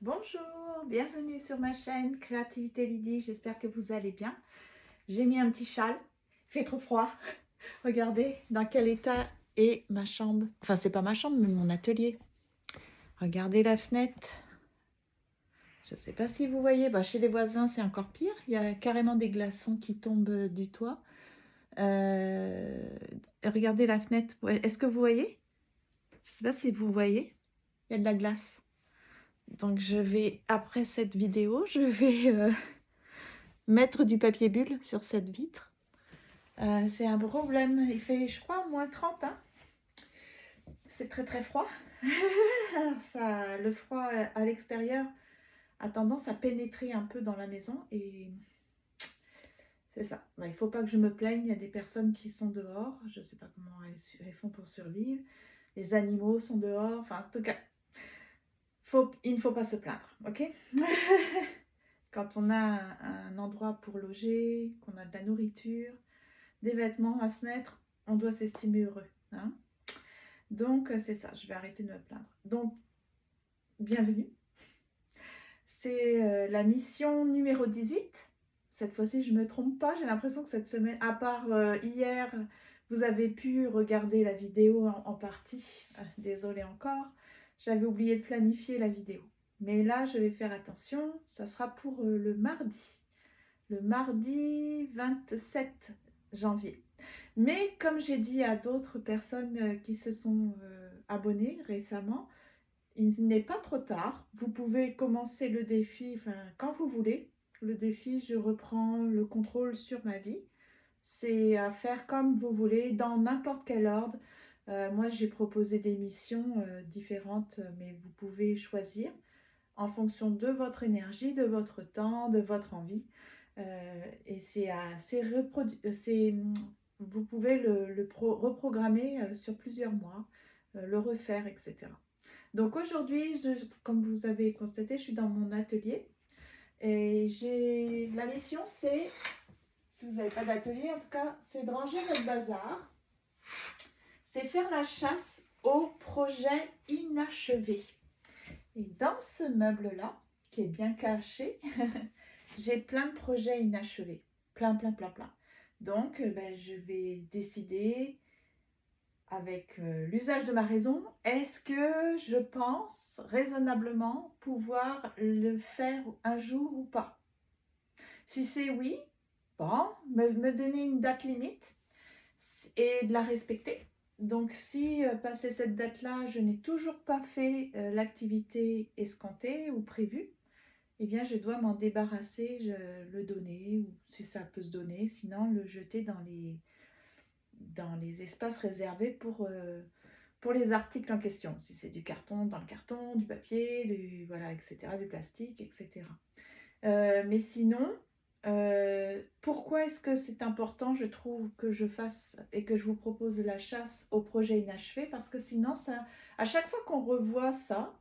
Bonjour, bienvenue sur ma chaîne Créativité Lydie, j'espère que vous allez bien. J'ai mis un petit châle, il fait trop froid. Regardez dans quel état est ma chambre. Enfin, c'est pas ma chambre, mais mon atelier. Regardez la fenêtre. Je ne sais pas si vous voyez, chez les voisins c'est encore pire. Il y a carrément des glaçons qui tombent du toit. Euh, Regardez la fenêtre. Ouais, est-ce que vous voyez? Je ne sais pas si vous voyez. Il y a de la glace. Donc je vais, après cette vidéo, je vais mettre du papier bulle sur cette vitre. C'est un problème. Il fait, je crois, moins 30. Hein. C'est très très froid. Ça, le froid à l'extérieur a tendance à pénétrer un peu dans la maison et c'est ça. Il ne faut pas que je me plaigne. Il y a des personnes qui sont dehors. Je ne sais pas comment elles font pour survivre. Les animaux sont dehors. Enfin, en tout cas, il ne faut pas se plaindre. Ok. Quand on a un endroit pour loger, qu'on a de la nourriture, des vêtements à se mettre, on doit s'estimer heureux. Hein. Donc, c'est ça, je vais arrêter de me plaindre. Donc, bienvenue. C'est la mission numéro 18. Cette fois-ci, je ne me trompe pas. J'ai l'impression que cette semaine, à part hier, vous avez pu regarder la vidéo en partie. Désolée encore. J'avais oublié de planifier la vidéo. Mais là, je vais faire attention. Ça sera pour le mardi. Le mardi 27 janvier. Mais comme j'ai dit à d'autres personnes qui se sont abonnées récemment, il n'est pas trop tard. Vous pouvez commencer le défi quand vous voulez. Le défi, je reprends le contrôle sur ma vie. C'est à faire comme vous voulez, dans n'importe quel ordre. Moi, j'ai proposé des missions différentes, mais vous pouvez choisir en fonction de votre énergie, de votre temps, de votre envie. Et vous pouvez le reprogrammer sur plusieurs mois, le refaire, etc. Donc aujourd'hui, comme vous avez constaté, je suis dans mon atelier et la mission, c'est, si vous n'avez pas d'atelier en tout cas, c'est de ranger votre bazar, c'est faire la chasse aux projets inachevés. Et dans ce meuble-là, qui est bien caché, j'ai plein de projets inachevés. Plein. Donc, je vais décider avec l'usage de ma raison, est-ce que je pense raisonnablement pouvoir le faire un jour ou pas? Si c'est oui, bon, me donner une date limite et de la respecter. Donc si passé cette date-là, je n'ai toujours pas fait l'activité escomptée ou prévue, eh bien je dois m'en débarrasser, le donner, ou si ça peut se donner, sinon le jeter dans les espaces réservés pour les articles en question. Si c'est du carton, dans le carton, du papier, voilà, etc., du plastique, etc. Mais sinon, pourquoi est-ce que c'est important, je trouve, que je fasse et que je vous propose la chasse au projet inachevé? Parce que sinon, à chaque fois qu'on revoit ça,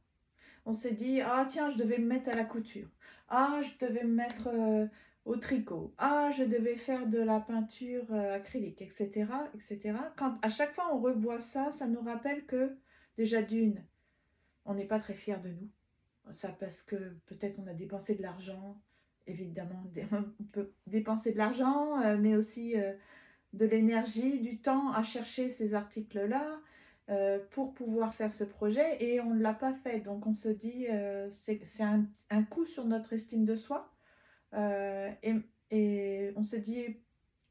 on s'est dit, ah tiens, je devais me mettre à la couture. Ah, je devais me mettre au tricot. Ah, je devais faire de la peinture acrylique, etc., etc. Quand à chaque fois on revoit ça, ça nous rappelle que déjà d'une, on n'est pas très fiers de nous. Ça parce que peut-être on a dépensé de l'argent. Évidemment, on peut dépenser de l'argent, mais aussi de l'énergie, du temps à chercher ces articles-là pour pouvoir faire ce projet et on ne l'a pas fait. Donc on se dit, c'est un coup sur notre estime de soi et on se dit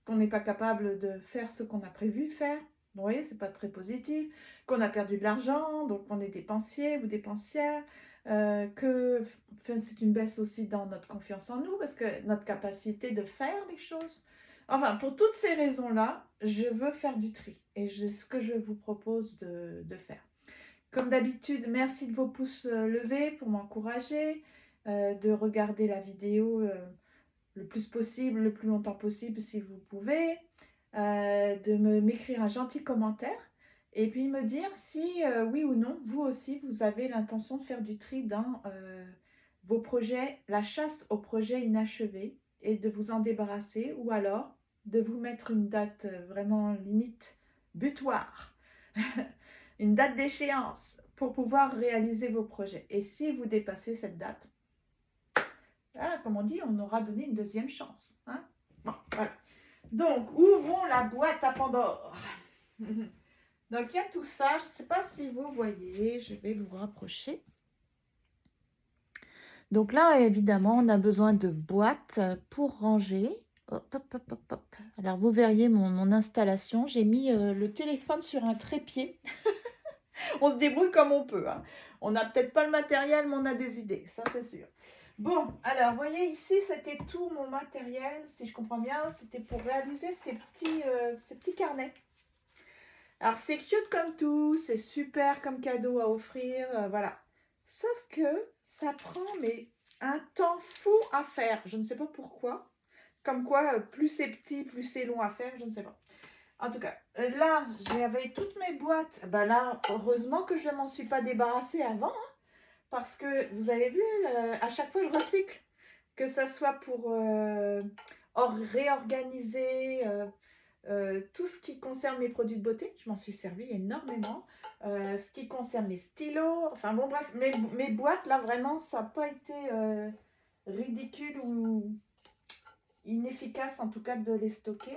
qu'on n'est pas capable de faire ce qu'on a prévu faire. Vous voyez, c'est pas très positif, qu'on a perdu de l'argent, donc on est dépensier ou dépensière, c'est une baisse aussi dans notre confiance en nous, parce que notre capacité de faire les choses. Enfin, pour toutes ces raisons-là, je veux faire du tri, et c'est ce que je vous propose de faire. Comme d'habitude, merci de vos pouces levés pour m'encourager, de regarder la vidéo le plus possible, le plus longtemps possible si vous pouvez, de m'écrire un gentil commentaire et puis me dire si oui ou non, vous aussi, vous avez l'intention de faire du tri dans vos projets, la chasse aux projets inachevés et de vous en débarrasser ou alors de vous mettre une date vraiment limite butoir, une date d'échéance pour pouvoir réaliser vos projets. Et si vous dépassez cette date, là, comme on dit, on aura donné une deuxième chance. Hein. Bon, voilà. Donc, ouvrons la boîte à Pandore. Donc, il y a tout ça. Je ne sais pas si vous voyez. Je vais vous rapprocher. Donc là, évidemment, on a besoin de boîtes pour ranger. Hop, hop, hop, hop, hop. Alors, vous verriez mon installation. J'ai mis le téléphone sur un trépied. On se débrouille comme on peut. Hein. On n'a peut-être pas le matériel, mais on a des idées. Ça, c'est sûr. Bon, alors, vous voyez ici, c'était tout mon matériel. Si je comprends bien, c'était pour réaliser ces petits carnets. Alors, c'est cute comme tout. C'est super comme cadeau à offrir. Voilà. Sauf que ça prend mais un temps fou à faire. Je ne sais pas pourquoi. Comme quoi, plus c'est petit, plus c'est long à faire. Je ne sais pas. En tout cas, là, j'avais toutes mes boîtes. Ben là, heureusement que je ne m'en suis pas débarrassée avant. Hein, parce que, vous avez vu, à chaque fois, je recycle. Que ça soit pour réorganiser tout ce qui concerne mes produits de beauté. Je m'en suis servi énormément. Ce qui concerne les stylos. Enfin bon, bref, mes boîtes, là, vraiment, ça n'a pas été ridicule ou inefficace, en tout cas, de les stocker.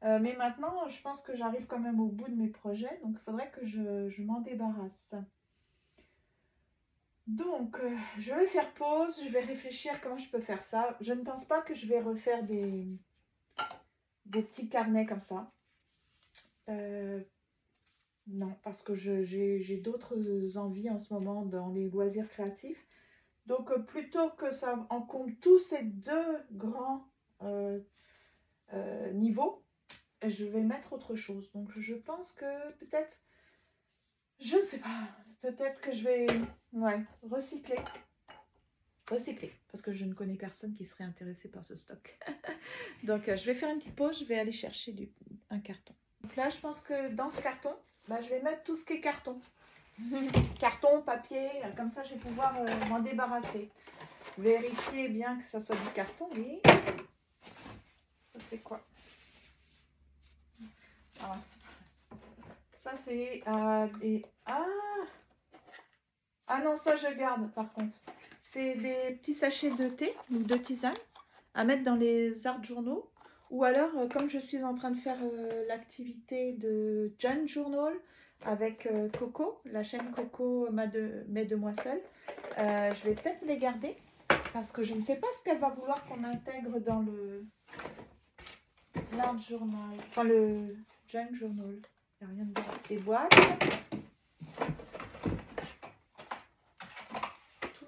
Mais maintenant, je pense que j'arrive quand même au bout de mes projets. Donc, il faudrait que je m'en débarrasse. Donc, je vais faire pause. Je vais réfléchir comment je peux faire ça. Je ne pense pas que je vais refaire des petits carnets comme ça. Non, parce que j'ai d'autres envies en ce moment dans les loisirs créatifs. Donc, plutôt que ça encombre tous ces deux grands niveaux, je vais mettre autre chose. Donc, je pense que peut-être, je ne sais pas, peut-être que je vais recycler. Recycler, parce que je ne connais personne qui serait intéressé par ce stock. Donc, je vais faire une petite pause, je vais aller chercher un carton. Donc là, je pense que dans ce carton, je vais mettre tout ce qui est carton. Carton, papier, comme ça, je vais pouvoir m'en débarrasser. Vérifiez bien que ça soit du carton, oui. C'est quoi? Alors, ça, c'est des... Ah non, ça, je garde, par contre. C'est des petits sachets de thé ou de tisane à mettre dans les art journaux. Ou alors, comme je suis en train de faire l'activité de Junk Journal avec Coco, la chaîne Coco Mes Demoiselles, je vais peut-être les garder parce que je ne sais pas ce qu'elle va vouloir qu'on intègre dans l'art journal, enfin le Junk Journal. Il n'y a rien dedans. Des boîtes.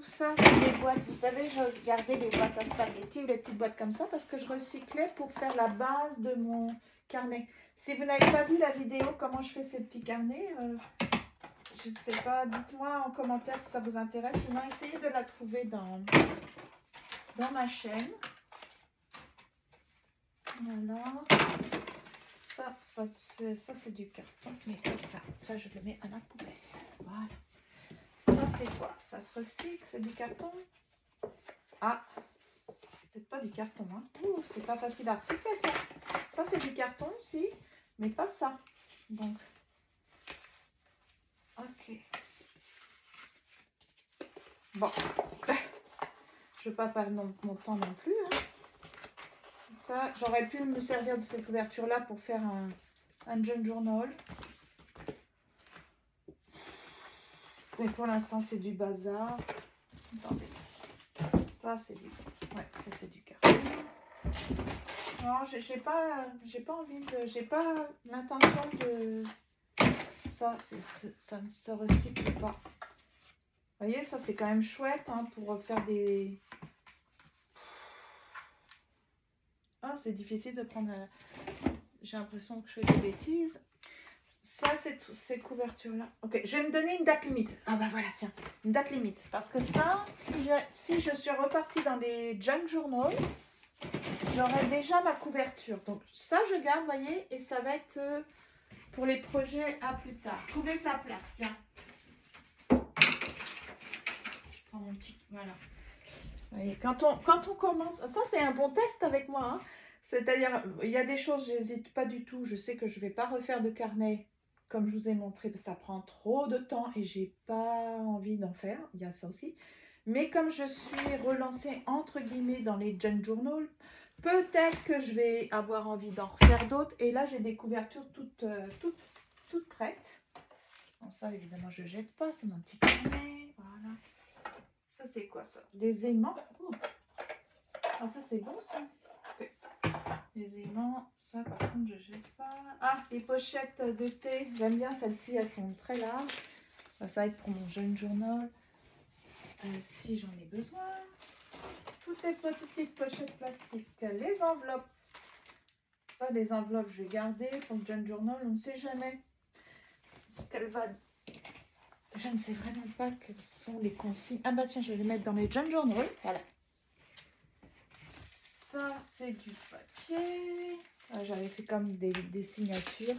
Ça, c'est des boîtes, vous savez, je gardais les boîtes à spaghetti ou les petites boîtes comme ça parce que je recyclais pour faire la base de mon carnet. Si vous n'avez pas vu la vidéo comment je fais ces petits carnets, je ne sais pas, dites-moi en commentaire si ça vous intéresse. Sinon, essayez de la trouver dans ma chaîne. Voilà. Ça c'est du carton. Mais ça, je le mets à la poubelle. Voilà. Ça, c'est quoi? Ça se recycle, c'est du carton. Ah, peut-être pas du carton. Hein. Ouh, c'est pas facile à recycler, ça. Ça, c'est du carton, si, mais pas ça. Donc, ok. Bon, je ne veux pas perdre mon temps non plus. Hein. Ça, j'aurais pu me servir de cette couverture-là pour faire un junk journal. Mais pour l'instant, c'est du bazar. Attendez. Ça, c'est du... Ouais, ça, c'est du carton. Non, j'ai pas envie de... J'ai pas l'intention de... Ça ne se recycle pas. Vous voyez, ça, c'est quand même chouette hein, pour faire des... Ah, c'est difficile de prendre... J'ai l'impression que je fais des bêtises. Ça, c'est ces couvertures-là. Ok, je vais me donner une date limite. Ah bah voilà, tiens, une date limite. Parce que ça, si je suis repartie dans les junk journaux, j'aurai déjà ma couverture. Donc ça, je garde, vous voyez, et ça va être pour les projets à plus tard. Trouver sa place, tiens. Je prends mon petit... Voilà. Vous voyez, quand on commence... Ça, c'est un bon test avec moi, hein. C'est-à-dire, il y a des choses, j'hésite pas du tout. Je sais que je ne vais pas refaire de carnet comme je vous ai montré, ça prend trop de temps et j'ai pas envie d'en faire. Il y a ça aussi. Mais comme je suis relancée entre guillemets dans les junk journal, peut-être que je vais avoir envie d'en refaire d'autres. Et là, j'ai des couvertures toutes prêtes. Bon, ça, évidemment, je jette pas. C'est mon petit carnet. Voilà. Ça, c'est quoi ça? Des aimants. Oh. Ah, ça, c'est bon ça. Les aimants, ça par contre je jette pas. Ah, les pochettes de thé, j'aime bien celles-ci, elles sont très larges. Ça va être pour mon jeune journal, si j'en ai besoin. Toutes les petites pochettes plastiques, les enveloppes. Ça, les enveloppes, je vais garder pour le jeune journal, on ne sait jamais ce qu'elle va... Je ne sais vraiment pas quelles sont les consignes. Ah bah tiens, je vais les mettre dans les jeune journal, voilà. Ça, c'est du papier. Ah, j'avais fait comme des signatures.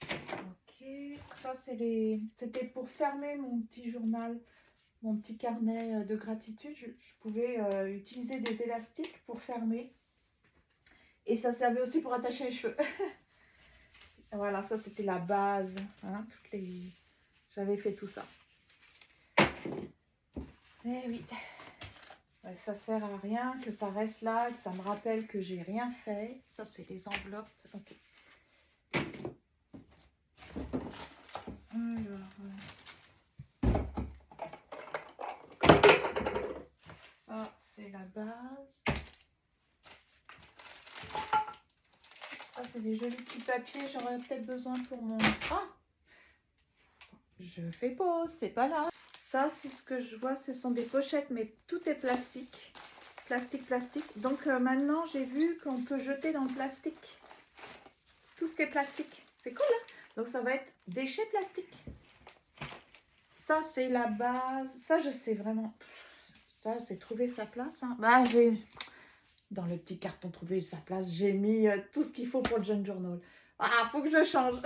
Ok. Ça, c'était pour fermer mon petit journal, mon petit carnet de gratitude. Je pouvais utiliser des élastiques pour fermer. Et ça servait aussi pour attacher les cheveux. Voilà, ça, c'était la base. Hein, j'avais fait tout ça. Eh oui. Ouais, ça sert à rien que ça reste là, que ça me rappelle que j'ai rien fait. Ça, c'est les enveloppes. Ok. Alors, ça, c'est la base. Ça, c'est des jolis petits papiers. J'aurais peut-être besoin pour mon... Ah! Je fais pause, c'est pas là. Ça, c'est ce que je vois. Ce sont des pochettes, mais tout est plastique. Plastique. Donc, maintenant, j'ai vu qu'on peut jeter dans le plastique. Tout ce qui est plastique. C'est cool, hein? Donc, ça va être déchets plastiques. Ça, c'est la base. Ça, je sais vraiment. Ça, c'est trouver sa place. Hein. Bah, dans le petit carton trouver sa place, j'ai mis tout ce qu'il faut pour le jeune journal. Ah, faut que je change.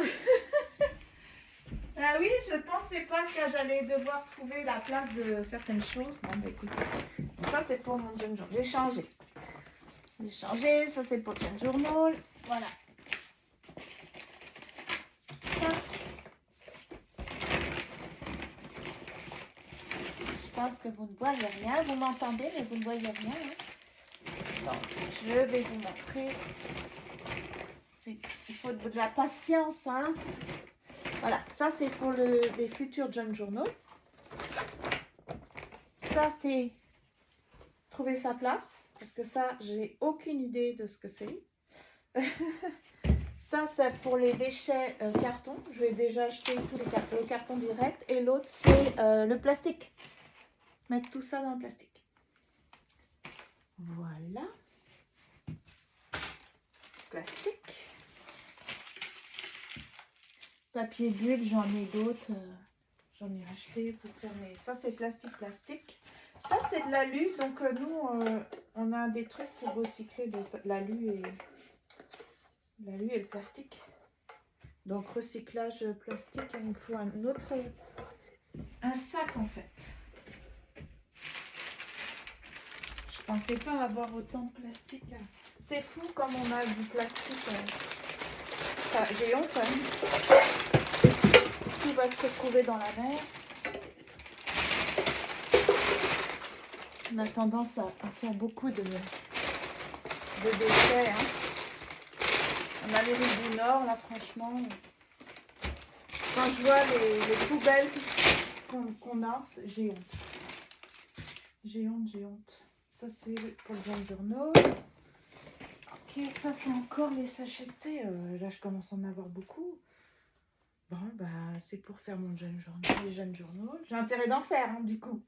Ah oui, je pensais pas que j'allais devoir trouver la place de certaines choses. Bon, bah, écoutez. Donc, ça, c'est pour mon jeune journal. J'ai changé. Ça, c'est pour le jeune journal. Voilà. Je pense que vous ne voyez rien. Vous m'entendez, mais vous ne voyez rien. Hein. Donc, je vais vous montrer. Il faut de la patience. Hein. Voilà, ça c'est pour les futurs junk journal. Ça c'est trouver sa place. Parce que ça, j'ai aucune idée de ce que c'est. Ça, c'est pour les déchets carton. Je vais déjà acheter tous le carton direct. Et l'autre, c'est le plastique. Mettre tout ça dans le plastique. Voilà. Plastique. Papier bulle, j'en ai d'autres. J'en ai racheté pour faire mes... Ça, c'est plastique. Ça, c'est de l'alu. Donc, nous, on a des trucs pour recycler l'alu et le plastique. Donc, recyclage plastique, il me faut un sac, en fait. Je pensais pas avoir autant de plastique. C'est fou comme on a du plastique. Ça, j'ai honte, hein. Tout va se retrouver dans la mer. On a tendance à faire beaucoup de déchets. Hein. On a les rives du Nord, là, franchement. Quand je vois les poubelles qu'on a, j'ai honte. J'ai honte. Ça, c'est pour le jeune journal. Ok, ça, c'est encore les sachets de thé. Là, je commence à en avoir beaucoup. Bon, bah, c'est pour faire mon jeune journal, les jeunes journaux. J'ai intérêt d'en faire, hein, du coup.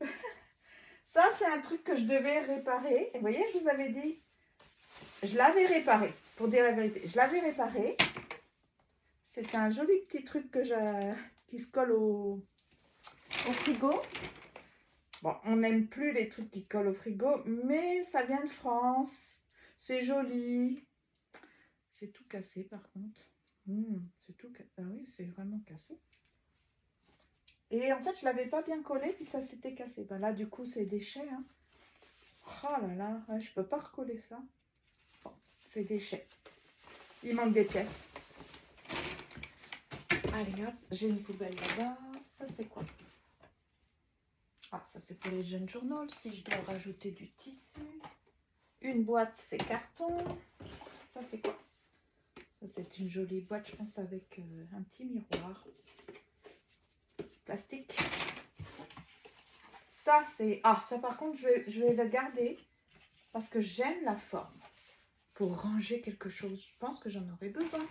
Ça, c'est un truc que je devais réparer. Et vous voyez, je vous avais dit, je l'avais réparé. Pour dire la vérité, je l'avais réparé. C'est un joli petit truc qui se colle au frigo. Bon, on n'aime plus les trucs qui collent au frigo, mais ça vient de France. C'est joli. C'est tout cassé, par contre. C'est tout cassé. Ah oui, c'est vraiment cassé. Et en fait, je ne l'avais pas bien collé, puis ça s'était cassé. Ben là, du coup, c'est déchets. Hein. Oh là là, ouais, je ne peux pas recoller ça. Bon, c'est déchets. Il manque des pièces. Allez hop, j'ai une poubelle là-bas. Ça c'est quoi? Ah, ça c'est pour les jeunes journaux, si je dois rajouter du tissu. Une boîte, c'est carton. Ça c'est quoi? C'est une jolie boîte, je pense, avec un petit miroir. Plastique. Ça c'est... Ah, ça par contre, je vais le garder parce que j'aime la forme. Pour ranger quelque chose, je pense que j'en aurai besoin.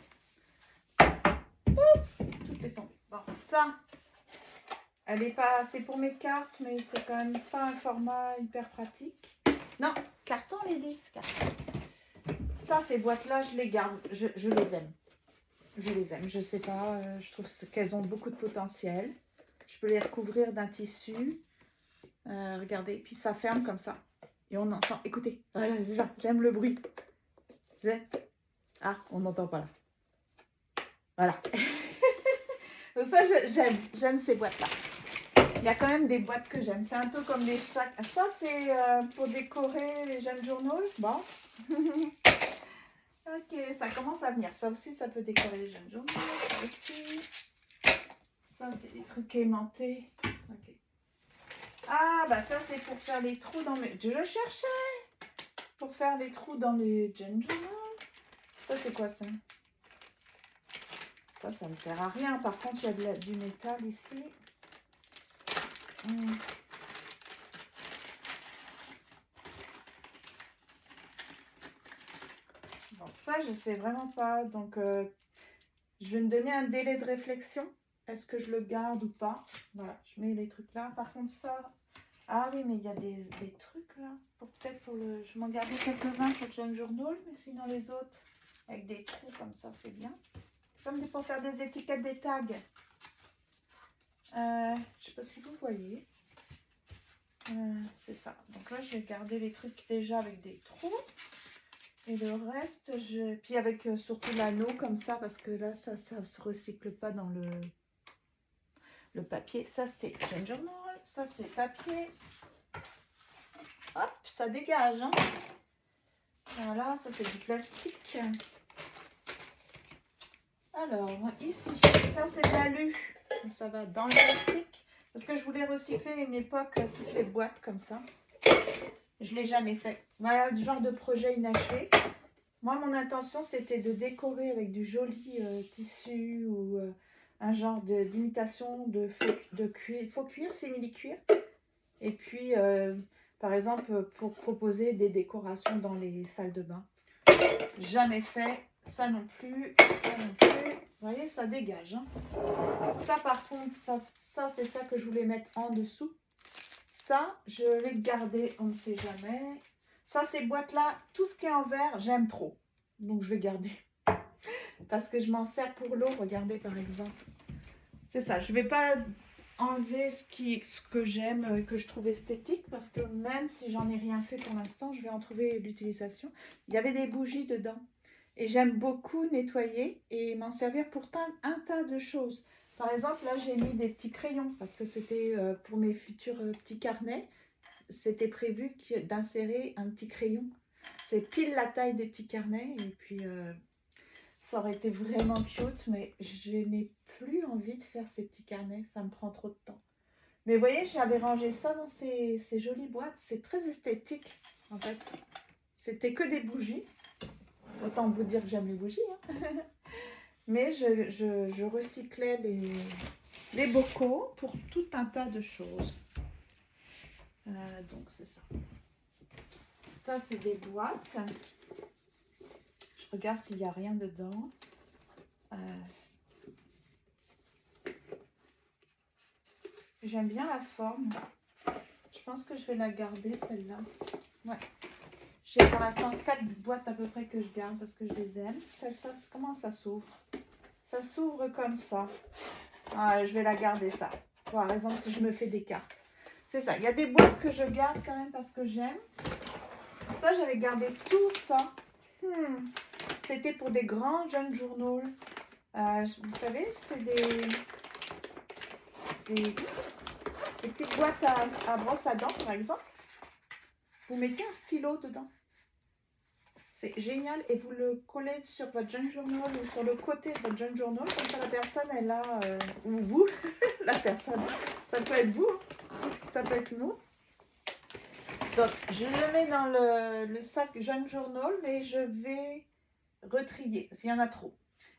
Ouf, tout est tombé. Bon, ça... Elle est pas, c'est pour mes cartes, mais c'est quand même pas un format hyper pratique. Non, carton, les dit. Carton. Ça, ces boîtes-là, je les garde. Je les aime. Je les aime. Je sais pas, je trouve qu'elles ont beaucoup de potentiel. Je peux les recouvrir d'un tissu. Regardez, puis ça ferme comme ça. Et on entend, écoutez, voilà, déjà, j'aime le bruit. Ah, on n'entend pas là. Voilà. Donc ça, j'aime ces boîtes-là. Il y a quand même des boîtes que j'aime. C'est un peu comme des sacs. Ça, c'est pour décorer les jeunes journaux. Bon. Ok, ça commence à venir. Ça aussi, ça peut décorer les jeunes journaux. Ça aussi. Ça, c'est des trucs aimantés. Ok. Ah, bah ça, c'est pour faire les trous dans les... Je le cherchais. Pour faire les trous dans les jeunes journaux. Ça, c'est quoi ça? Ça ne sert à rien. Par contre, il y a du métal ici. Bon, ça, je sais vraiment pas. Donc, je vais me donner un délai de réflexion. Est-ce que je le garde ou pas? Voilà, je mets les trucs là. Par contre, ça... Ah oui, mais il y a des trucs là. Peut-être pour le... Je m'en garder quelques-uns pour le jeune journal, mais sinon les autres, avec des trous comme ça, c'est bien. Comme pour faire des étiquettes, des tags. Je sais pas si vous voyez. C'est ça. Donc là, je vais garder les trucs déjà avec des trous. Et le reste, puis avec surtout l'anneau comme ça, parce que là, ça se recycle pas dans le papier. Ça, c'est jeune journal. Ça, c'est papier. Hop, ça dégage. Hein. Voilà, ça, c'est du plastique. Alors, ici, ça, c'est de l'alu. Ça va dans le plastique. Parce que je voulais recycler à une époque toutes les boîtes comme ça. Je ne l'ai jamais fait. Voilà, du genre de projet inachevé. Moi, mon intention, c'était de décorer avec du joli tissu ou un genre d'imitation de faux cuir, simili-cuir. Et puis, par exemple, pour proposer des décorations dans les salles de bain. Jamais fait. Ça non plus. Ça non plus. Vous voyez, ça dégage. Hein. Ça, par contre, ça c'est ça que je voulais mettre en dessous. Ça, je vais garder, on ne sait jamais. Ça, ces boîtes-là, tout ce qui est en verre, j'aime trop. Donc, je vais garder. Parce que je m'en sers pour l'eau. Regardez, par exemple. C'est ça. Je ne vais pas enlever ce que j'aime et que je trouve esthétique. Parce que même si j'en ai rien fait pour l'instant, je vais en trouver l'utilisation. Il y avait des bougies dedans. Et j'aime beaucoup nettoyer et m'en servir pour un tas de choses. Par exemple, là, j'ai mis des petits crayons parce que c'était pour mes futurs petits carnets. C'était prévu d'insérer un petit crayon. C'est pile la taille des petits carnets. Et puis, ça aurait été vraiment cute, mais je n'ai plus envie de faire ces petits carnets. Ça me prend trop de temps. Mais vous voyez, j'avais rangé ça dans ces jolies boîtes. C'est très esthétique, en fait. C'était que des bougies. Autant vous dire que j'aime les bougies. Hein. Mais je recyclais les bocaux pour tout un tas de choses. Donc, c'est ça. Ça, c'est des boîtes. Je regarde s'il n'y a rien dedans. J'aime bien la forme. Je pense que je vais la garder, celle-là. Ouais. J'ai pour l'instant 4 boîtes à peu près que je garde parce que je les aime. Celle-là, comment ça s'ouvre? Ça s'ouvre comme ça. Ah, je vais la garder, ça. Par exemple, si je me fais des cartes. C'est ça. Il y a des boîtes que je garde quand même parce que j'aime. Ça, j'avais gardé tout ça. C'était pour des grands jeunes journaux. Vous savez, c'est des petites boîtes à brosse à dents, par exemple. Vous mettez un stylo dedans. C'est génial et vous le collez sur votre Junk Journal ou sur le côté de votre Junk Journal. Comme ça, la personne, elle a, ou vous, la personne, ça peut être vous, ça peut être nous. Donc, je le mets dans le sac Junk Journal, mais je vais retrier parce qu'il y en a trop.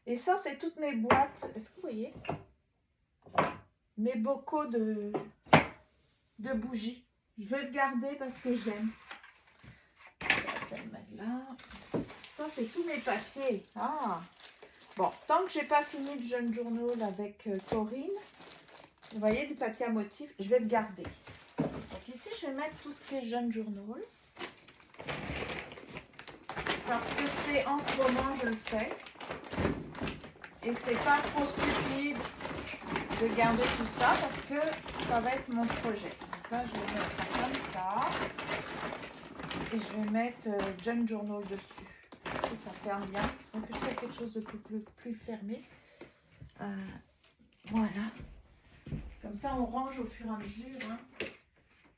Et ça, c'est toutes mes boîtes. Est-ce que vous voyez? Mes bocaux de bougies. Je vais le garder parce que j'aime. Ça, le mettre là. Ça, c'est tous mes papiers. Ah! Bon, tant que j'ai pas fini le Junk Journal avec Corinne, vous voyez, du papier à motif, je vais le garder. Donc ici, je vais mettre tout ce qui est Junk Journal. Parce que c'est en ce moment, je le fais. Et c'est pas trop stupide de garder tout ça parce que ça va être mon projet. Donc là, je vais mettre ça comme ça. Et je vais mettre Junk Journal dessus. Parce que ça ferme bien. Donc je fais quelque chose de plus fermé. Voilà. Comme ça, on range au fur et à mesure. Hein.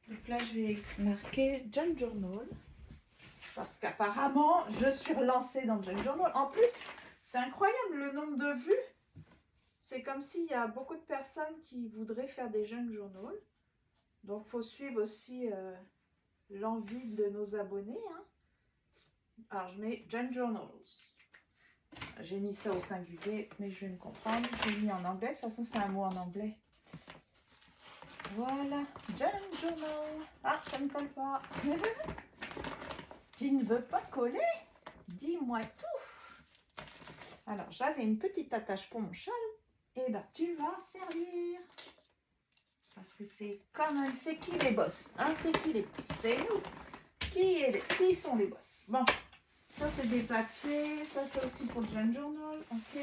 Donc là, je vais marquer Junk Journal. Parce qu'apparemment, je suis relancée dans Junk Journal. En plus, c'est incroyable le nombre de vues. C'est comme s'il y a beaucoup de personnes qui voudraient faire des Junk Journal. Donc, il faut suivre aussi l'envie de nos abonnés. Hein. Alors, je mets Junk Journals. J'ai mis ça au singulier, mais je vais me comprendre. J'ai mis en anglais. De toute façon, c'est un mot en anglais. Voilà. Junk Journal. Ah, ça ne colle pas. Tu ne veux pas coller? Dis-moi tout. Alors, j'avais une petite attache pour mon châle. Eh bien, tu vas servir. Parce que c'est quand même, c'est qui les boss? Hein, c'est qui les boss? C'est nous. Qui sont les boss? Bon, ça c'est des papiers. Ça c'est aussi pour le Junk Journal. Ok.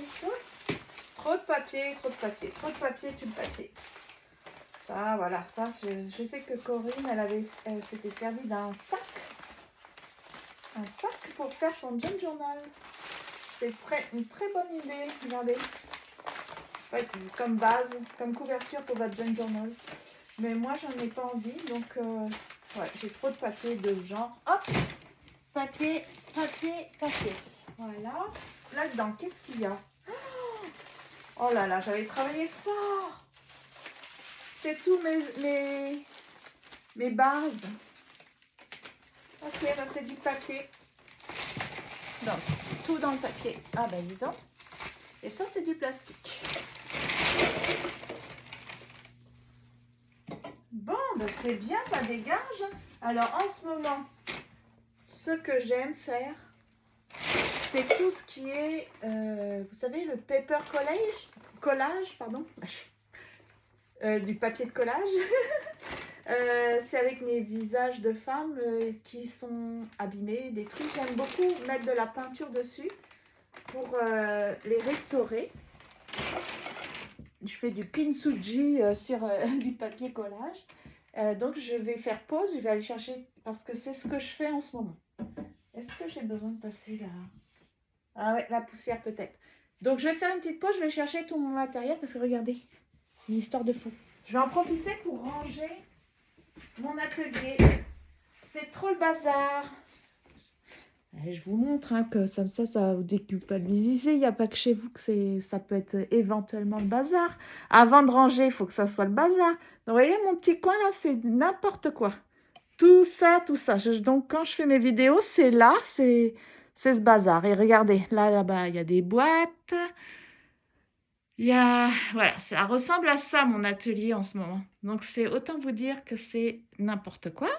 Trop de papier, trop de papier, trop de papier, tout le papier. Ça, voilà, ça, je sais que Corinne, elle s'était servie d'un sac. Un sac pour faire son Junk Journal. C'est une très bonne idée. Regardez. Comme base, comme couverture pour votre Junk Journal. Mais moi, j'en ai pas envie. Donc, ouais, j'ai trop de papier de genre. Hop! Papier, papier, papier. Voilà. Là-dedans, qu'est-ce qu'il y a? Oh là là, j'avais travaillé fort. C'est tous mes bases. Ok, là, c'est du papier. Donc, tout dans le papier. Ah ben, dis donc. Et ça, c'est du plastique. Bon, ben c'est bien, ça dégage. Alors, en ce moment, ce que j'aime faire, c'est tout ce qui est, vous savez, le paper collage, pardon, du papier de collage. C'est avec mes visages de femmes qui sont abîmés, des trucs. J'aime beaucoup mettre de la peinture dessus pour les restaurer. Je fais du kintsugi sur du papier collage. Donc, je vais faire pause. Je vais aller chercher parce que c'est ce que je fais en ce moment. Est-ce que j'ai besoin de passer là? Ah ouais, la poussière peut-être. Donc, je vais faire une petite pause. Je vais chercher tout mon matériel parce que regardez, une histoire de fou. Je vais en profiter pour ranger mon atelier. C'est trop le bazar. Et je vous montre hein, que ça vous déculpabilise. Il n'y a pas que chez vous que ça peut être éventuellement le bazar. Avant de ranger, il faut que ça soit le bazar. Donc, vous voyez, mon petit coin là, c'est n'importe quoi. Tout ça, tout ça. Donc, quand je fais mes vidéos, c'est là, c'est ce bazar. Et regardez, là-bas, il y a des boîtes. Voilà, ça ressemble à ça, mon atelier en ce moment. Donc, c'est autant vous dire que c'est n'importe quoi.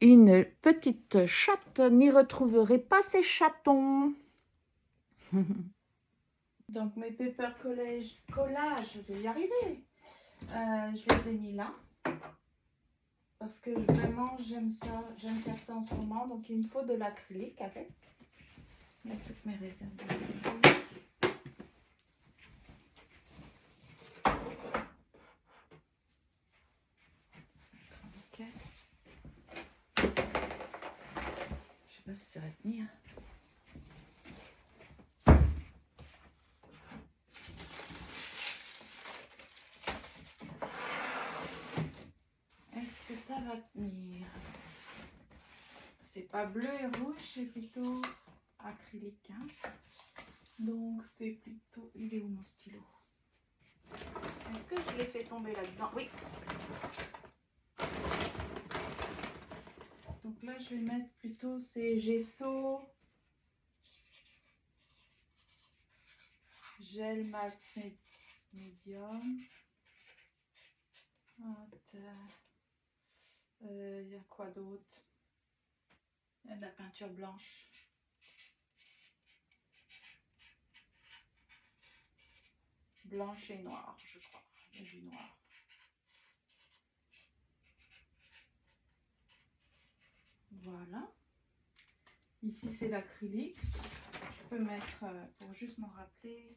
Une petite chatte n'y retrouverait pas ses chatons. Donc mes paper collages, je vais y arriver. Je les ai mis là. Parce que vraiment j'aime ça, j'aime faire ça en ce moment. Donc il me faut de l'acrylique avec. Avec toutes mes réserves d'acrylique. Je sais pas si ça va tenir. Est-ce que ça va tenir? C'est pas bleu et rouge, c'est plutôt acrylique. Hein. Donc c'est plutôt... Il est où mon stylo? Est-ce que je l'ai fait tomber là-dedans? Oui. Donc là, je vais mettre plutôt ces gesso, gel mat médium. Il y a quoi d'autre? Il y a de la peinture blanche. Blanche et noire, je crois. Il y a du noir. Voilà. Ici, c'est l'acrylique. Je peux mettre, pour juste m'en rappeler.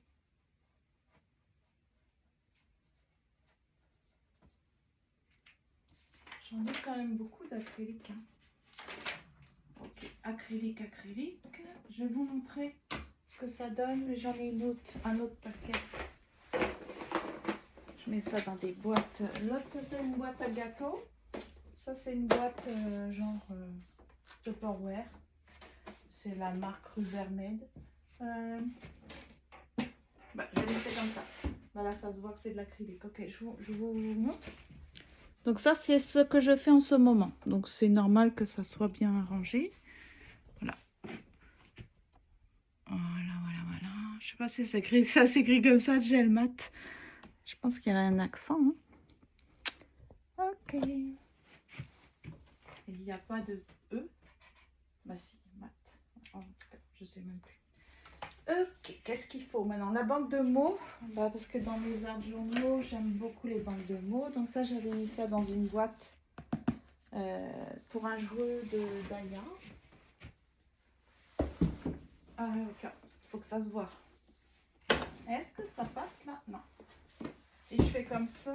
J'en ai quand même beaucoup d'acrylique. Hein. Ok, acrylique. Je vais vous montrer ce que ça donne. J'en ai un autre paquet. Je mets ça dans des boîtes. L'autre, ça c'est une boîte à gâteaux. Ça c'est une boîte genre Tupperware. C'est la marque Rubbermaid. Bah, je vais laisser comme ça. Voilà, ça se voit que c'est de l'acrylique. Ok, je vous montre. Donc ça, c'est ce que je fais en ce moment. Donc c'est normal que ça soit bien arrangé. Voilà. Voilà. Je sais pas si ça s'écrit comme ça, gel mat. Je pense qu'il y avait un accent. Hein. Ok. Il n'y a pas de E. Bah si, mat. En tout cas, je sais même plus. Ok, qu'est-ce qu'il faut maintenant? La banque de mots. Bah, parce que dans mes arts journaux, j'aime beaucoup les banques de mots. Donc ça, j'avais mis ça dans une boîte pour un jeu de Daya. Ah, ok, il faut que ça se voit. Est-ce que ça passe là? Non. Si je fais comme ça,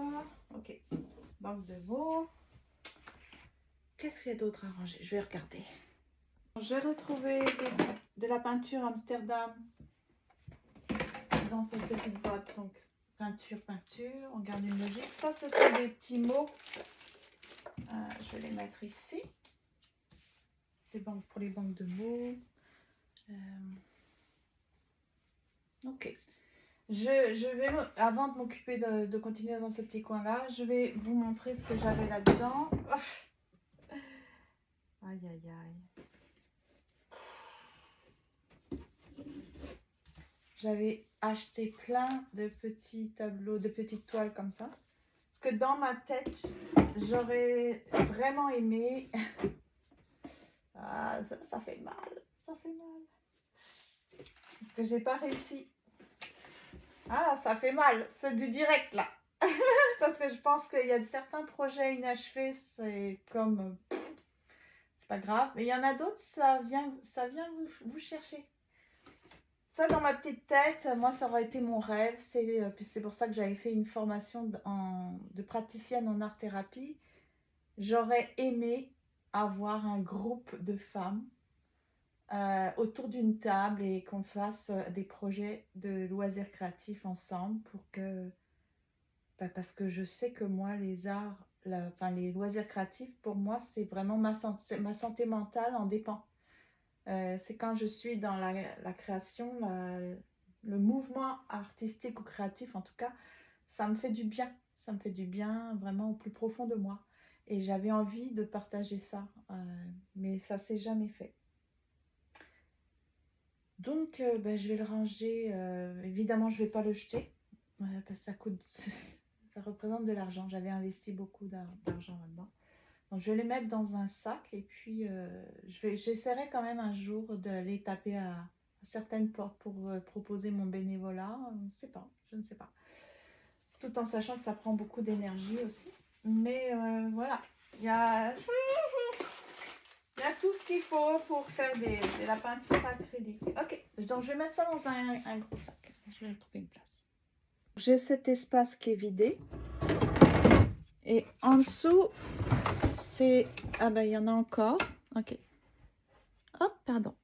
ok. Banque de mots. Qu'est-ce qu'il y a d'autre à ranger? Je vais regarder. J'ai retrouvé de la peinture Amsterdam dans cette petite boîte. Donc, peinture, on garde une logique. Ça, ce sont des petits mots. Je vais les mettre ici. Pour les banques de mots. Ok. Je vais, avant de m'occuper de continuer dans ce petit coin-là, je vais vous montrer ce que j'avais là-dedans. Aïe. J'avais acheté plein de petits tableaux, de petites toiles comme ça. Parce que dans ma tête, j'aurais vraiment aimé... Ah, ça fait mal. Parce que j'ai pas réussi. Ah, ça fait mal. C'est du direct, là. Parce que je pense qu'il y a certains projets inachevés, c'est comme... c'est pas grave. Mais il y en a d'autres, ça vient vous chercher. Ça, dans ma petite tête, moi, ça aurait été mon rêve. C'est pour ça que j'avais fait une formation de praticienne en art-thérapie. J'aurais aimé avoir un groupe de femmes autour d'une table et qu'on fasse des projets de loisirs créatifs ensemble parce que je sais que moi, les arts, les loisirs créatifs, pour moi, c'est vraiment ma santé mentale en dépend. C'est quand je suis dans la création, le mouvement artistique ou créatif, en tout cas, ça me fait du bien. Ça me fait du bien vraiment au plus profond de moi. Et j'avais envie de partager ça, mais ça ne s'est jamais fait. Donc, je vais le ranger. Évidemment, je ne vais pas le jeter, parce que ça coûte, ça représente de l'argent. J'avais investi beaucoup d'argent là-dedans. Donc, je vais les mettre dans un sac et puis j'essaierai quand même un jour de les taper à certaines portes pour proposer mon bénévolat. Je ne sais pas. Tout en sachant que ça prend beaucoup d'énergie aussi. Mais voilà, il y a tout ce qu'il faut pour faire de la peinture acrylique. Ok, donc je vais mettre ça dans un gros sac. Je vais trouver une place. J'ai cet espace qui est vidé. Et en dessous, c'est... Ah ben, il y en a encore. Ok. Hop, pardon.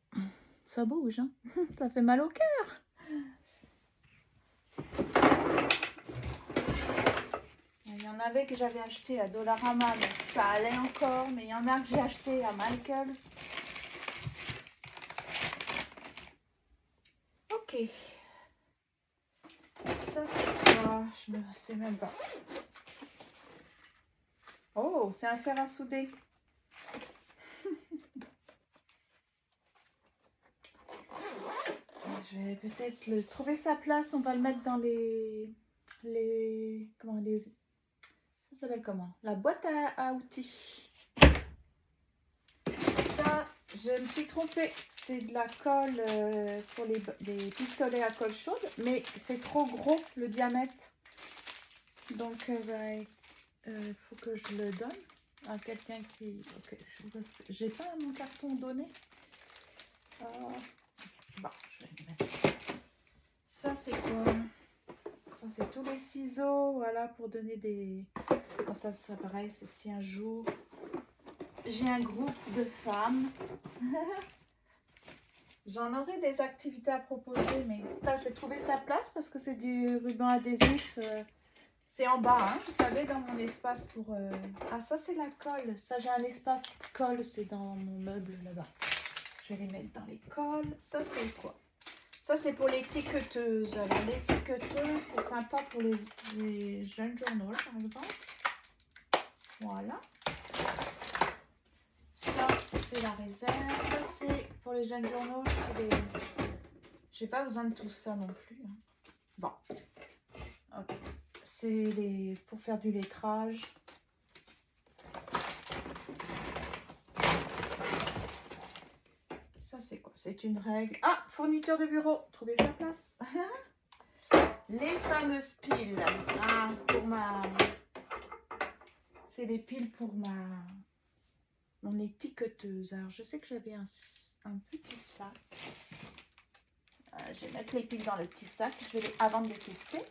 Ça bouge, hein. Ça fait mal au cœur. Il y en avait que j'avais acheté à Dollarama, donc ça allait encore. Mais il y en a que j'ai acheté à Michaels. Ok. Ça, c'est quoi? Je ne sais même pas. Oh, c'est un fer à souder. Je vais peut-être trouver sa place. On va le mettre dans comment ça s'appelle comment? La boîte à outils. Ça, je me suis trompée. C'est de la colle pour des pistolets à colle chaude, mais c'est trop gros le diamètre. Donc, faut que je le donne à quelqu'un qui... Ok, j'ai pas mon carton donné. Bon, je vais le mettre. Ça, c'est quoi? Ça, c'est tous les ciseaux, voilà, pour donner des... Bon, ça pareil, c'est si un jour j'ai un groupe de femmes. J'en aurai des activités à proposer, mais ça, c'est trouver sa place parce que c'est du ruban adhésif. C'est en bas, hein, vous savez, dans mon espace pour... Ah, ça, c'est la colle. Ça, j'ai un espace colle, c'est dans mon meuble là-bas. Je vais les mettre dans les colles. Ça, c'est quoi? Ça, c'est pour l'étiqueteuse. Alors, l'étiqueteuse, c'est sympa pour les jeunes journaux, par exemple. Voilà. Ça, c'est la réserve. Ça, c'est pour les jeunes journaux. J'ai pas besoin de tout ça non plus. Hein. Bon. Ok. C'est pour faire du lettrage. Ça, c'est quoi? C'est une règle. Ah, fourniture de bureau. Trouvez sa place. Les fameuses piles. Ah, pour ma... C'est les piles pour mon étiqueteuse. Alors, je sais que j'avais un petit sac. Je vais mettre les piles dans le petit sac. Avant de les tester.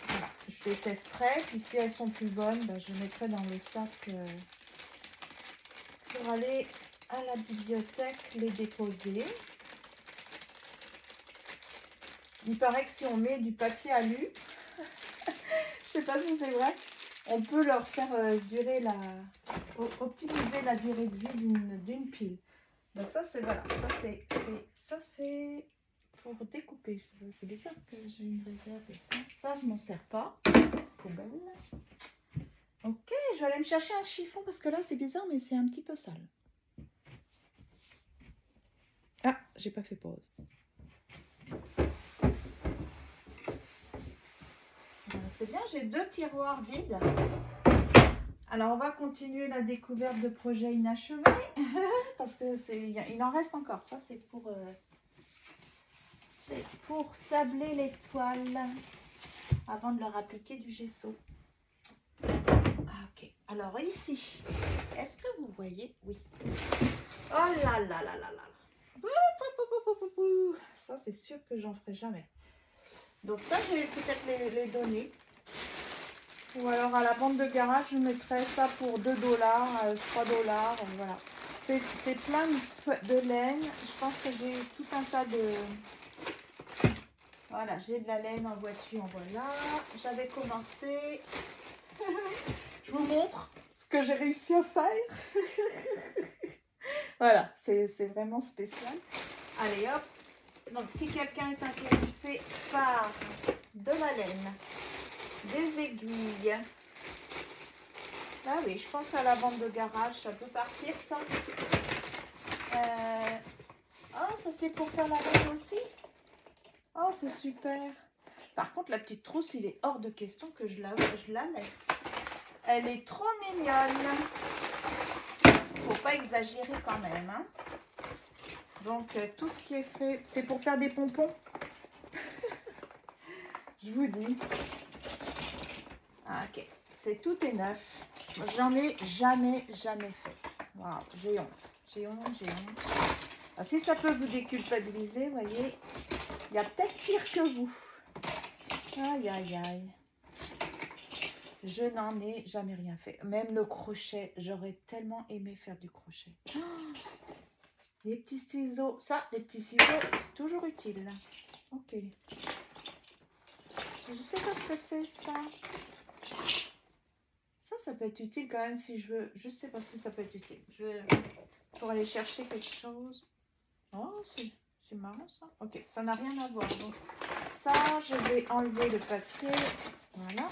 Voilà, je les testerai. Puis si elles sont plus bonnes, ben, je mettrai dans le sac pour aller à la bibliothèque les déposer. Il paraît que si on met du papier alu, je sais pas si c'est vrai, on peut leur faire optimiser la durée de vie d'une pile. Donc ça c'est voilà, ça c'est pour découper. C'est bizarre que j'ai une réserve et ça. Ça je m'en sers pas. Poubelle. Ok, je vais aller me chercher un chiffon parce que là c'est bizarre mais c'est un petit peu sale. Ah, j'ai pas fait pause. C'est bien, j'ai 2 tiroirs vides. Alors, on va continuer la découverte de projets inachevés parce que il en reste encore. Ça, c'est pour sabler les toiles avant de leur appliquer du gesso. Ok. Alors ici, est-ce que vous voyez? Oui. Oh là là là là là. Ça, c'est sûr que j'en ferai jamais. Donc ça, je vais peut-être les donner. Ou alors à la vente de garage, je mettrais ça pour 2 $, 3 $. Voilà. C'est plein de laine. Je pense que j'ai tout un tas de... Voilà, j'ai de la laine en voiture. Voilà. J'avais commencé. Je vous montre ce que j'ai réussi à faire. Voilà, c'est vraiment spécial. Allez hop. Donc si quelqu'un est intéressé par de la laine, des aiguilles. Ah oui, je pense à la vente de garage, ça peut partir ça. Oh, ça c'est pour faire la laine aussi. Oh, c'est super. Par contre, la petite trousse, il est hors de question que je la laisse. Elle est trop mignonne. Faut pas exagérer quand même. Hein. Donc, tout ce qui est fait, c'est pour faire des pompons. Je vous dis. Ah, ok. Tout est neuf. J'en ai jamais fait. Waouh, j'ai honte. J'ai honte. Alors, si ça peut vous déculpabiliser, vous voyez, il y a peut-être pire que vous. Aïe, aïe, aïe. Je n'en ai jamais rien fait. Même le crochet, j'aurais tellement aimé faire du crochet. Oh, les petits ciseaux, les petits ciseaux, c'est toujours utile. Ok. Je sais pas ce que c'est ça. Ça peut être utile quand même si je veux. Je sais pas si ça peut être utile. Pour aller chercher quelque chose. Oh, c'est marrant ça. Ok, ça n'a rien à voir. Donc ça, je vais enlever le papier. Voilà.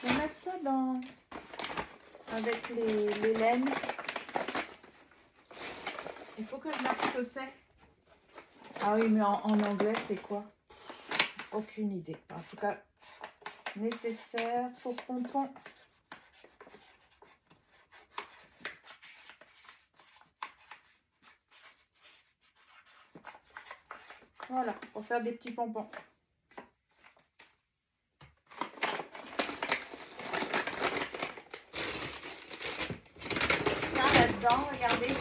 Je vais mettre ça dans avec les laines. Il faut que je marque ce que c'est. Ah oui, mais en anglais, c'est quoi? Aucune idée. En tout cas, nécessaire pour pompons. Voilà, pour faire des petits pompons. Ça, là-dedans, regardez.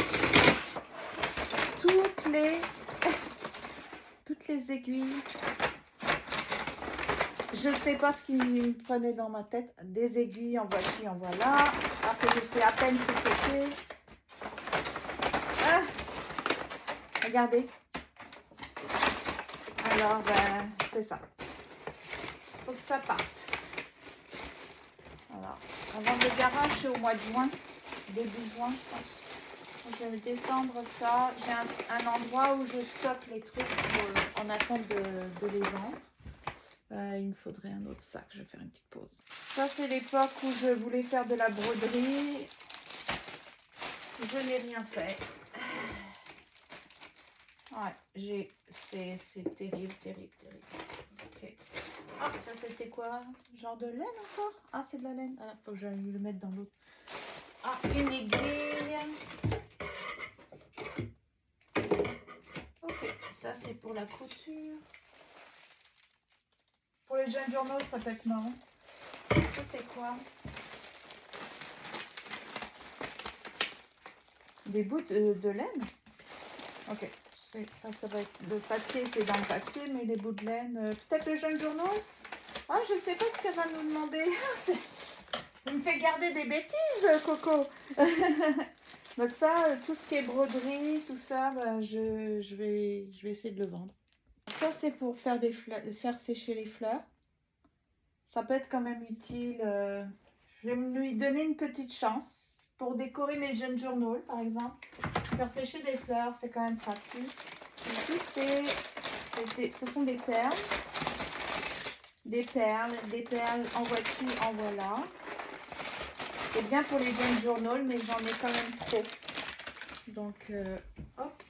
Toutes les aiguilles. Je ne sais pas ce qu'il me prenait dans ma tête. Des aiguilles, en voici, en voilà. Après, je sais à peine ce que c'est. Ah, regardez. Alors, ben, c'est ça. Il faut que ça parte. Alors, avant le garage, c'est au mois de juin. Début juin, je pense. Je vais descendre ça. J'ai un endroit où je stocke les trucs en attente de les vendre. Il me faudrait un autre sac. Je vais faire une petite pause. Ça, c'est l'époque où je voulais faire de la broderie. Je n'ai rien fait. Ouais, c'est terrible, terrible, terrible. Ok. Ah, ça c'était quoi? Genre de laine encore? Ah, c'est de la laine. Ah, faut que j'aille le mettre dans l'autre. Ah, une aiguille. Ok, ça c'est pour la couture. Pour les jeunes journaux, ça peut être marrant. Ça c'est quoi? Des bouts de laine? Ok, ça va être le papier, c'est dans le papier, mais les bouts de laine, peut-être le jeune journal. Ah, je sais pas ce qu'elle va nous demander. Il me fait garder des bêtises, Coco. Donc ça, tout ce qui est broderie, tout ça, bah, je vais essayer de le vendre. Ça, c'est pour faire faire sécher les fleurs. Ça peut être quand même utile. Je vais lui donner une petite chance pour décorer mes jeunes journaux, par exemple. Faire sécher des fleurs, c'est quand même pratique. Ici, ce sont des perles. Des perles, en voici, en voilà. C'est bien pour les jeunes journaux, mais j'en ai quand même trop. Donc, hop.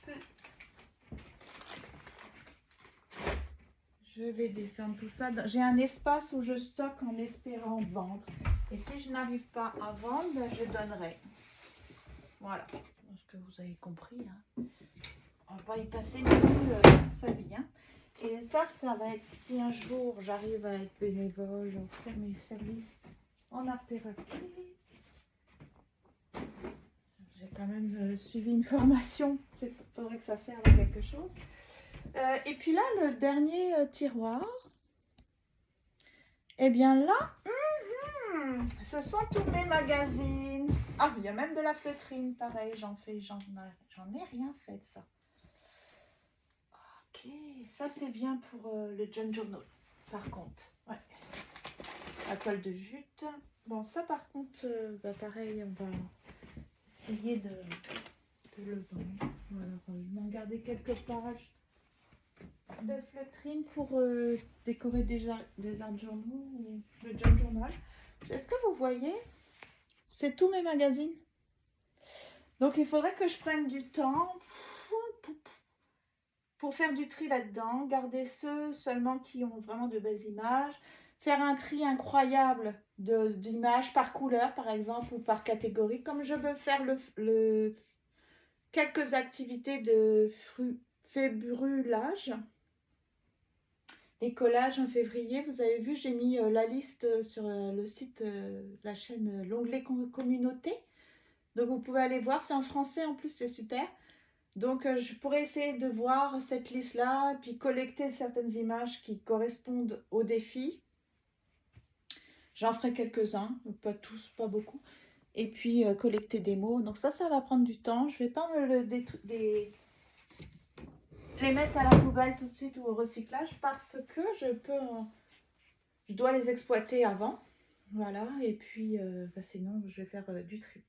Je vais descendre tout ça. J'ai un espace où je stocke en espérant vendre. Et si je n'arrive pas à vendre, ben, je donnerai. Voilà. Ce que vous avez compris. Hein. On va pas y passer non plus sa vie. Hein. Et ça va être si un jour j'arrive à être bénévole, offrir mes services en art-thérapie. J'ai quand même suivi une formation. Il faudrait que ça serve à quelque chose. Et puis là, le dernier tiroir. Eh bien là, ce sont tous mes magazines. Ah, il y a même de la feutrine, pareil. J'en ai rien fait de ça. Ok, ça c'est bien pour le John Journal, par contre. Ouais. La toile de jute. Bon, ça par contre, bah, pareil, on va essayer de le vendre. Voilà, je vais en garder quelques pages de feutrine pour décorer déjà des art journaux ou le John Journal. Est-ce que vous voyez? C'est tous mes magazines. Donc il faudrait que je prenne du temps pour faire du tri là-dedans, garder ceux seulement qui ont vraiment de belles images, faire un tri incroyable d'images par couleur par exemple ou par catégorie, comme je veux faire quelques activités de fébrulage. Les collages en février, vous avez vu, j'ai mis la liste sur le site, la chaîne, l'onglet communauté. Donc vous pouvez aller voir, c'est en français en plus, c'est super. Donc je pourrais essayer de voir cette liste-là, puis collecter certaines images qui correspondent au défi. J'en ferai quelques-uns, pas tous, pas beaucoup. Et puis collecter des mots. Donc ça va prendre du temps. Je ne vais pas les mettre à la poubelle tout de suite ou au recyclage parce que je dois les exploiter avant. Voilà, et puis bah sinon je vais faire du tri.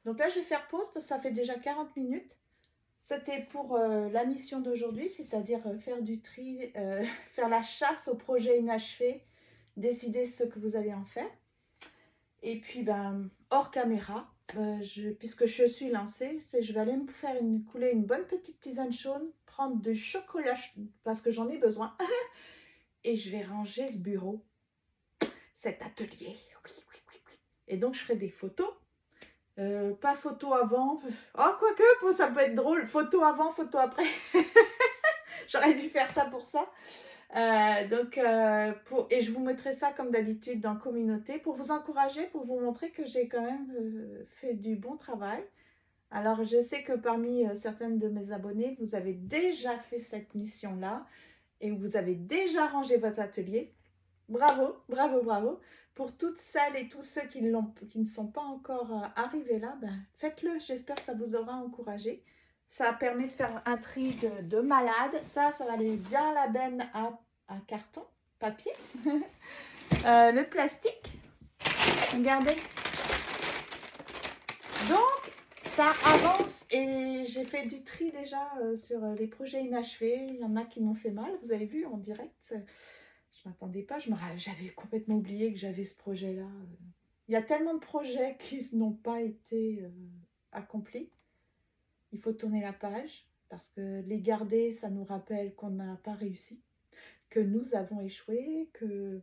Donc là je vais faire pause parce que ça fait déjà 40 minutes. C'était pour la mission d'aujourd'hui, c'est-à-dire faire du tri, faire la chasse aux projets inachevés, décider ce que vous allez en faire. Et puis, ben, hors caméra, puisque je suis lancée, je vais aller me faire couler une bonne petite tisane chaude, prendre du chocolat parce que j'en ai besoin, et je vais ranger ce bureau, cet atelier. Oui, oui, oui, oui. Et donc, je ferai des photos. Pas photo avant. Oh, quoique, ça peut être drôle. Photo avant, photo après. J'aurais dû faire ça pour ça. Et je vous mettrai ça comme d'habitude dans communauté pour vous encourager, pour vous montrer que j'ai quand même fait du bon travail. Alors, je sais que parmi certaines de mes abonnés, vous avez déjà fait cette mission-là et vous avez déjà rangé votre atelier. Bravo, bravo, bravo. Pour toutes celles et tous ceux qui ne sont pas encore arrivés là, ben, faites-le. J'espère que ça vous aura encouragé. Ça permet de faire un tri de malade. Ça va aller bien à la benne à carton, papier. Le plastique, regardez. Donc, ça avance et j'ai fait du tri déjà sur les projets inachevés. Il y en a qui m'ont fait mal, vous avez vu en direct. Je m'attendais pas, j'avais complètement oublié que j'avais ce projet-là. Il y a tellement de projets qui n'ont pas été accomplis. Il faut tourner la page parce que les garder, ça nous rappelle qu'on n'a pas réussi, que nous avons échoué, que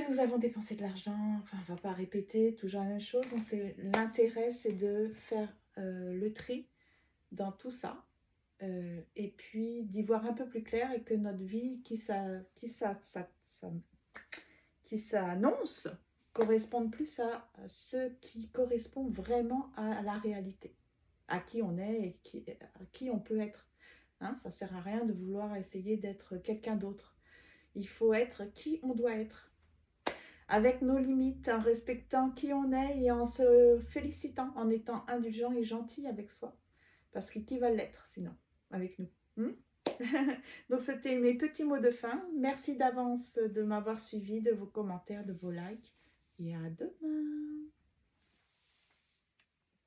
nous avons dépensé de l'argent. Enfin, on ne va pas répéter toujours la même chose. L'intérêt, c'est de faire le tri dans tout ça. Et puis d'y voir un peu plus clair et que notre vie qui s'annonce corresponde plus à ce qui correspond vraiment à la réalité, à qui on est et à qui on peut être. Hein, ça ne sert à rien de vouloir essayer d'être quelqu'un d'autre. Il faut être qui on doit être, avec nos limites, en respectant qui on est et en se félicitant, en étant indulgent et gentil avec soi. Parce que qui va l'être sinon, avec nous? Donc c'était mes petits mots de fin. Merci d'avance de m'avoir suivi, de vos commentaires, de vos likes. Et à demain.